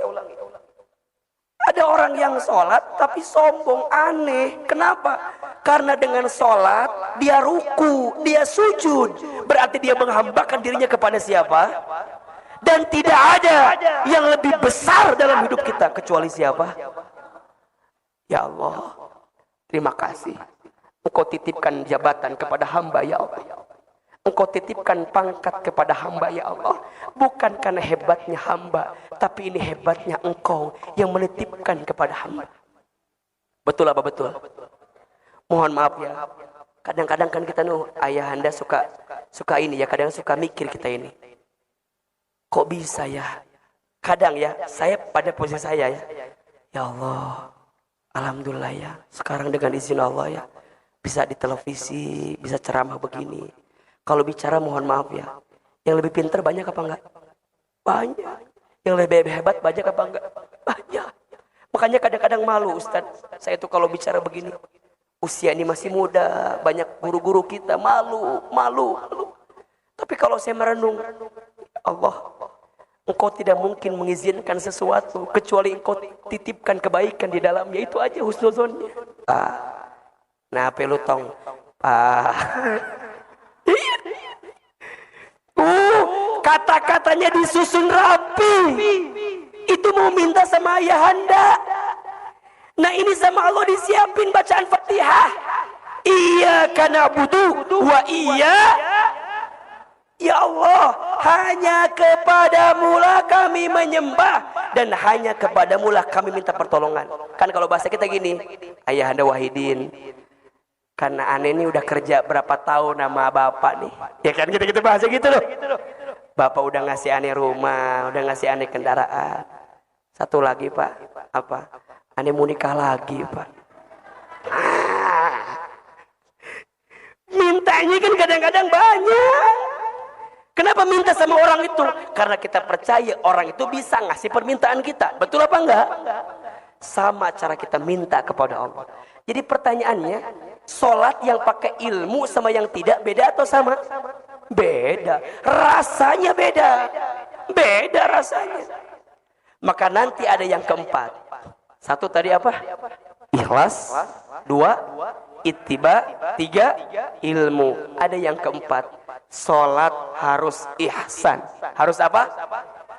Ada orang yang sholat tapi sombong, aneh. Kenapa? Karena dengan sholat dia ruku, dia sujud, berarti dia menghambakan dirinya kepada siapa? Dan tidak ada yang lebih besar dalam hidup kita kecuali siapa? Ya Allah, terima kasih. Engkau titipkan jabatan kepada hamba, ya Allah. Engkau titipkan pangkat kepada hamba, ya Allah. Bukan karena hebatnya hamba, tapi ini hebatnya Engkau yang menitipkan kepada hamba. Betul apa betul? Mohon maaf ya. Kadang-kadang kan kita ayahanda suka ini ya, kadang suka mikir kita ini. Kok bisa ya? Kadang ya, saya pada posisi saya ya. Ya Allah, alhamdulillah ya. Sekarang dengan izin Allah ya, bisa di televisi, bisa ceramah begini. Kalau bicara mohon maaf ya. Yang lebih pintar banyak apa enggak? Banyak. Yang lebih hebat banyak apa enggak? Banyak. Makanya kadang-kadang malu Ustaz. Saya tuh kalau bicara begini. Usia ini masih muda, banyak guru-guru kita malu. Tapi kalau saya merenung, Allah, Engkau tidak mungkin mengizinkan sesuatu kecuali Engkau titipkan kebaikan di dalamnya. Itu aja husnuzonnya. Nah, pelutong. Kata-katanya disusun rapi. Itu mau minta sama ayahanda. Nah ini sama Allah disiapin bacaan Fatihah. Iyyaka na'budu wa ya Allah, hanya kepadamu lah kami menyembah dan hanya kepadamu lah kami minta pertolongan. Kan kalau bahasa kita gini, Ayahanda Wahidin, karena aneh ini udah kerja berapa tahun sama bapak nih. Ya kan kita bahasa gitu loh. Bapak udah ngasih aneh rumah, udah ngasih aneh kendaraan. Satu lagi Pak, apa? Aneh mau nikah lagi Pak. Mintanya kan kadang-kadang banyak. Kenapa minta sama orang itu? Karena kita percaya orang itu bisa ngasih permintaan kita. Betul apa enggak? Sama cara kita minta kepada Allah. Jadi pertanyaannya, sholat yang pakai ilmu sama yang tidak beda atau sama? Beda. Rasanya beda. Beda rasanya. Maka nanti ada yang keempat. Satu tadi apa? Ikhlas. Dua, ittiba. Tiga, ilmu. Ada yang keempat. Salat harus ihsan. Harus apa?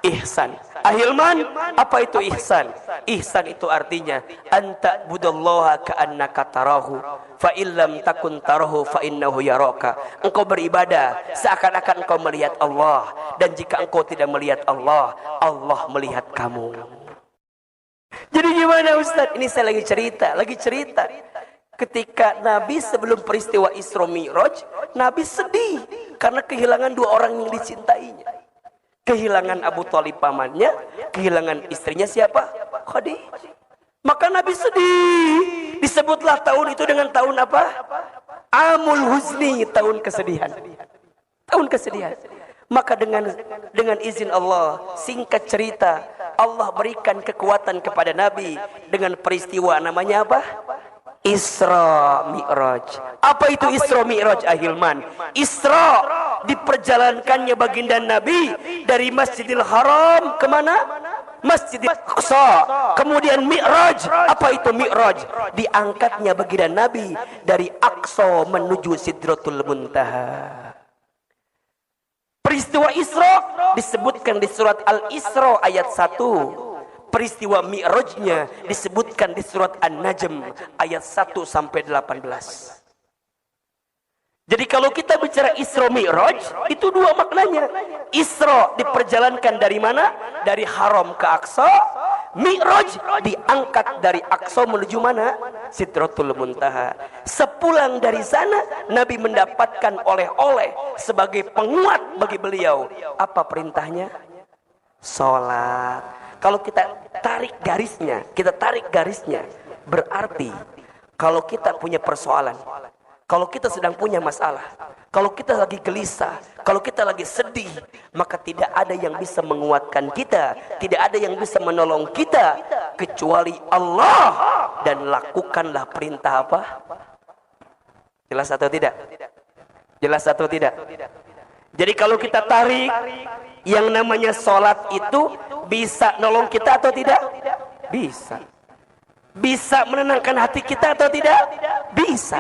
Ihsan. Ahilman, apa itu ihsan? Ihsan itu artinya anta budallaha ka'annaka tarahu fa illam takun tarahu fa innahu yaraka. Engkau beribadah seakan-akan engkau melihat Allah, dan jika engkau tidak melihat Allah, Allah melihat kamu. Jadi gimana Ustaz? Ini saya lagi cerita. Ketika Nabi sebelum peristiwa Isra Mi'raj, Nabi sedih karena kehilangan dua orang yang dicintainya. Kehilangan Abu Thalib pamannya, kehilangan istrinya siapa? Khadijah. Maka Nabi sedih. Disebutlah tahun itu dengan tahun apa? Amul Huzni, tahun kesedihan. Tahun kesedihan. Maka dengan izin Allah, singkat cerita, Allah berikan kekuatan kepada Nabi dengan peristiwa namanya apa? Isra Mi'raj. Apa itu Isra Mi'raj, Ahilman? Isra diperjalankannya baginda Nabi dari Masjidil Haram kemana? Masjidil Aqsa. Kemudian Mi'raj. Apa itu Mi'raj? Diangkatnya baginda Nabi dari Aqsa menuju Sidratul Muntaha. Peristiwa Isra disebutkan di surat Al-Isra ayat 1. Peristiwa Mi'rajnya disebutkan di surat An-Najm ayat 1 sampai 18. Jadi kalau kita bicara Isra Mi'raj, itu dua maknanya. Isra diperjalankan dari mana? Dari Haram ke Aqsa. Mi'raj diangkat dari Aqsa menuju mana? Sidratul Muntaha. Sepulang dari sana, Nabi mendapatkan oleh-oleh sebagai penguat bagi beliau. Apa perintahnya? Salat. Kalau kita tarik garisnya, berarti kalau kita punya persoalan, kalau kita sedang punya masalah, kalau kita lagi gelisah, kalau kita lagi sedih, maka tidak ada yang bisa menguatkan kita, tidak ada yang bisa menolong kita kecuali Allah. Dan lakukanlah perintah apa? Jelas atau tidak? Jelas atau tidak? Jadi kalau kita tarik, yang namanya sholat itu bisa nolong kita atau tidak? Bisa. Bisa menenangkan hati kita atau tidak? Bisa.